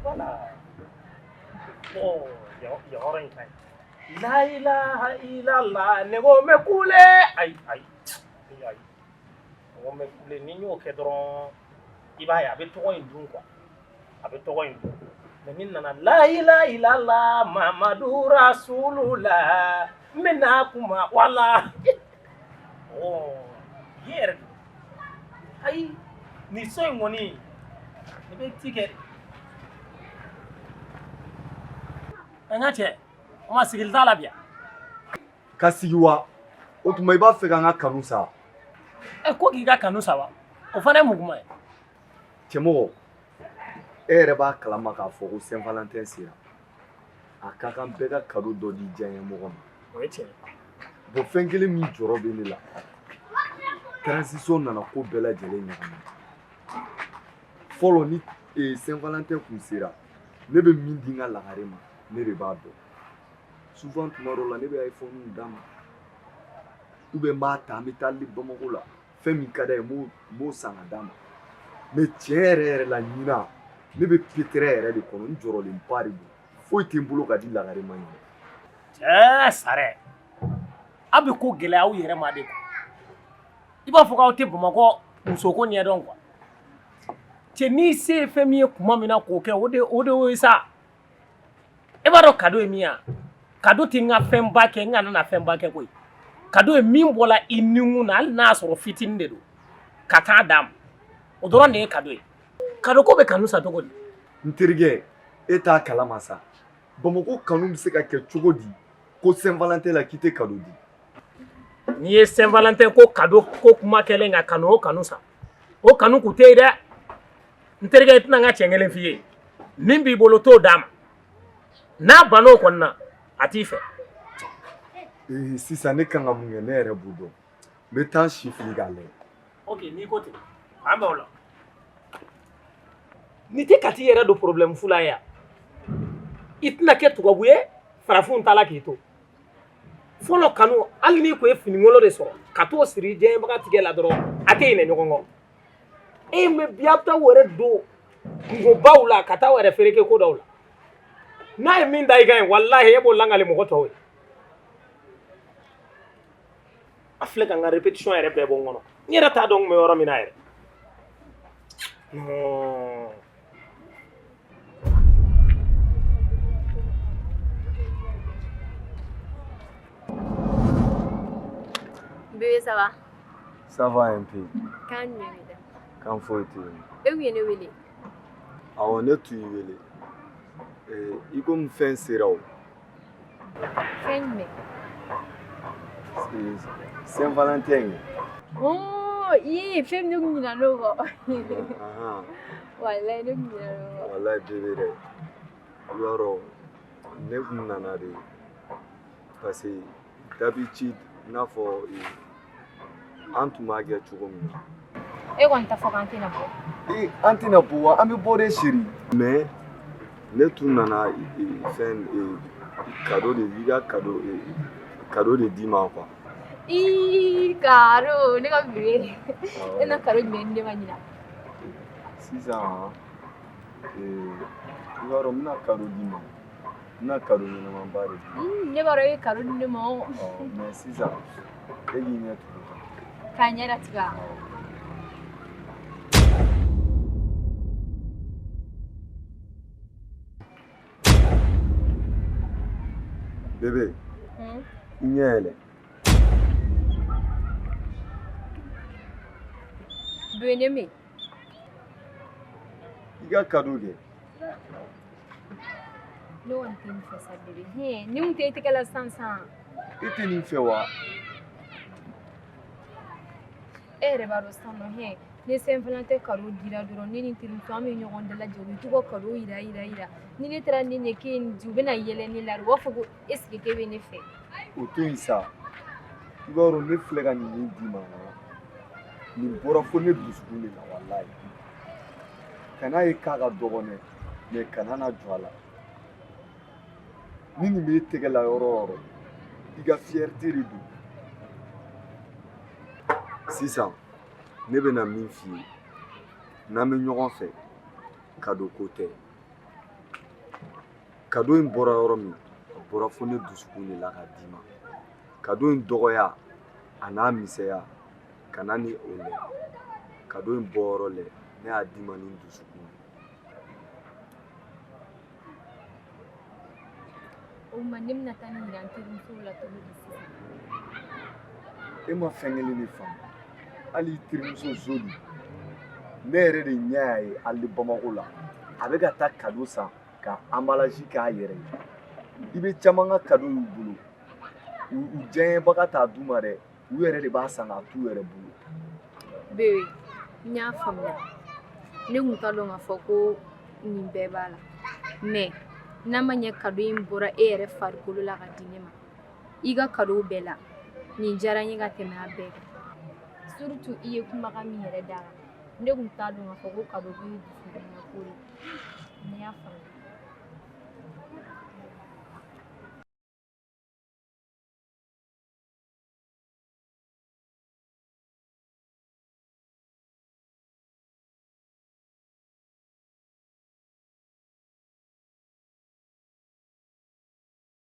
Voilà. Oh, il y aura une taille. La ilaha illallah, nego me coule. Aïe, aïe. Aïe. Nego me coule, nino kedron. Iba ya, avec toi, une quoi. Avec toi, une. Mais nina la ilaha illallah, Mamadou Rasulullah. Mena kuma, voilà. Oh, hier. Aïe, ni soy moni. Ni be ticket. Nga cɛ o ma sigili t'a la biya ka sigi wa o tuma I b'a fɛ ka n ka kanu sa ko k'i ka kanu sa wa o fana ye mun kuma ye cɛmɔgɔ e yɛrɛ b'a kalama k'a fɔ ko Saint-Valentin sera a ka kan bɛɛ ka cadeau dɔ di diyaɲɛmɔgɔ ma o ye tiɲɛ bon fɛn kelen min jɔrɔ bɛ ne la transition nana ko bɛɛ lajɛlen ɲagami fɔlɔ ni Saint-Valentin kun sera ne bɛ min di n ka lagare ma ne de b'a dɔn souvent tuma dɔw la ne bɛ iPhone d'a ma ou bien n b'a ta an bɛ taa Bamakɔ la fɛn min ka d'a ye n b'o san ka d'a ma mais tiɲɛ yɛrɛ la ɲinan ne bɛ pétéré yɛrɛ de kɔnɔ n jɔrɔlenba de don foyi tɛ n bolo ka di lagare ma ɲinɛ cɛ sarɛ aw bɛ ko gɛlɛya aw yɛrɛ ma de quoi I b'a fɔ k'aw tɛ Bamakɔ musoko ɲɛdɔn quoi cɛ n'i se ye fɛn min ye kuma min na k'o kɛ o de y'o ye sa e b'a dɔn cadeau ye min ye cadeau tɛ n ka fɛnba kɛ n kana na fɛnba kɛ koyi cadeau ye min bɔra I nikun na hali n'a y'a sɔrɔ fitinin de don ka taa d'a ma o dɔrɔn de ye cadeau ye cadeau ko bɛ kanu sa cogo di n terikɛ e t'a kalama sa Bamakɔ kanu bɛ se ka kɛ cogo di ko Saint-Valentin la k'i tɛ cadeau di n'i ye Saint-Valentin ko cadeau ko kuma kɛlen ka kanu o kanu sa o kanu kun tɛ ye dɛ n terikɛ I tɛna n ka tiɲɛ kelen f'i ye min b'i bolo t'o d'a ma n'a banna o kɔni na a t'i fɛ sisan ne kan ka mun kɛ ne yɛrɛ b'o dɔn n bɛ taa si fili k'a lajɛ ok n'i ko ten an bɛ o la n'i tɛ ka t'i yɛrɛ don problème fu la yan I tɛna kɛ tubabu ye farafinw ta la k'i to fɔlɔ kanu hali n'i kun ye finikolon de sɔrɔ ka t'o siri diɲɛbaga tigɛ la dɔrɔn a tɛ ɲinɛ ɲɔgɔn kɔ mais bi a bɛ taa o yɛrɛ don kungobaw la ka taa o yɛrɛ fereke ko dɔw la n'a ye min da I kan ye walahi e b'o langali mɔgɔ tɔw ye a filɛ ka n ka répétition yɛrɛ bɛɛ bɔ n kɔnɔ n yɛrɛ t'a dɔn n kun bɛ yɔrɔ min na yɛrɛ Bébé, ça va? ça va un peu Kan jumɛn b'i da? kan foyi tɛ yen E kun ye ne wele? awɔ ne tun y'i wele I komi fɛn sera o Fɛn jumɛn? Saint-Valentin fɛn min ne kun ɲinɛ n'o kɔ walayi ne kun ɲinɛ n'o kɔ walayi bébé dɛ I b'a dɔn ne kun nana de parce que d'habitude i n'a fɔ an tun b'a kɛ cogo min na e kɔni t'a fɔ k'an tɛna bɔ an tɛna bɔ wa an bɛ bɔ de seri mais ne tun nana fɛn cadeau de i ka cadeau de d'i ma quoi cadeau ne ka bébé e na cadeau jumɛn di ne ma ɲinan sisan I b'a dɔn n bɛna cadeau d'i ma n bɛna cadeau ɲɛnamaba de d'i ma ne b'a dɔn e ye cadeau di ne ma mais sisan e k'i ɲɛ tugu k'a ɲɛ datigɛ bébé I ɲɛ yɛlɛ bébé ne mɛ I ka cadeau kɛ ne kɔni tɛ nin fɛ sa bébé ni kun tɛ e tɛgɛ la sisan I tɛ nin fɛ wa e yɛrɛ b'a dɔn sisan nɔ ni Saint-Valentin cadeau dira dɔrɔn ne ni n terimuso an bɛ ɲɔgɔn dalajɛ u bɛ to ka cadeau yira ni ne taara ne ɲɛ k'e nin di u bɛna yɛlɛ ne la u b'a fɔ ko est ce que k'e bɛ ne fɛ o to yen sa I b'a dɔn ne filɛ ka nin d'i ma nin bɔra fo ne dusukun de la walayi kana ye k'a ka dɔgɔ dɛ mais kana na jɔ a la ni nin b'e tɛgɛ la yɔrɔ o yɔrɔ I ka fierté de don sisan ne bɛna min f'i ye n'an bɛ ɲɔgɔn fɛ cadeau ko tɛ cadeau in bɔra yɔrɔ min a bɔra fo ne dusukun de la ka d'i ma cadeau in dɔgɔya a n'a misɛya ka na ni o lɛ cadeau in bɔyɔrɔ lɛ ne y'a d'i ma ni n dusukun ye. O ma ne bɛna taa nin yira n terimusow la cogo di sisan? E ma fɛn kelen de faamu hali i terimuso Zoli ne yɛrɛ de ɲɛ y'a ye hali Bamako la a bɛ ka taa cadeau san ka emballage k'a yɛrɛ ye i bɛ caman ka cadeau y'u bolo u diyanyebaga t'a d'u ma dɛ u yɛrɛ de b'a san k'a t'u yɛrɛ bolo. Bebe, n y'a faamuya. Ne kun t'a dɔn k'a fɔ ko nin bɛɛ b'a la mais n'a ma ɲɛ cadeau in bɔra e yɛrɛ farikolo la ka di ne ma i ka cadeau bɛɛ la nin diyara n ye ka tɛmɛ a bɛɛ kan surtout i ye kumakan min yɛrɛ da kan ne kun t'a dɔn k'a fɔ ko cadeau ko ye dusukundimako ye ne y'a faamuya.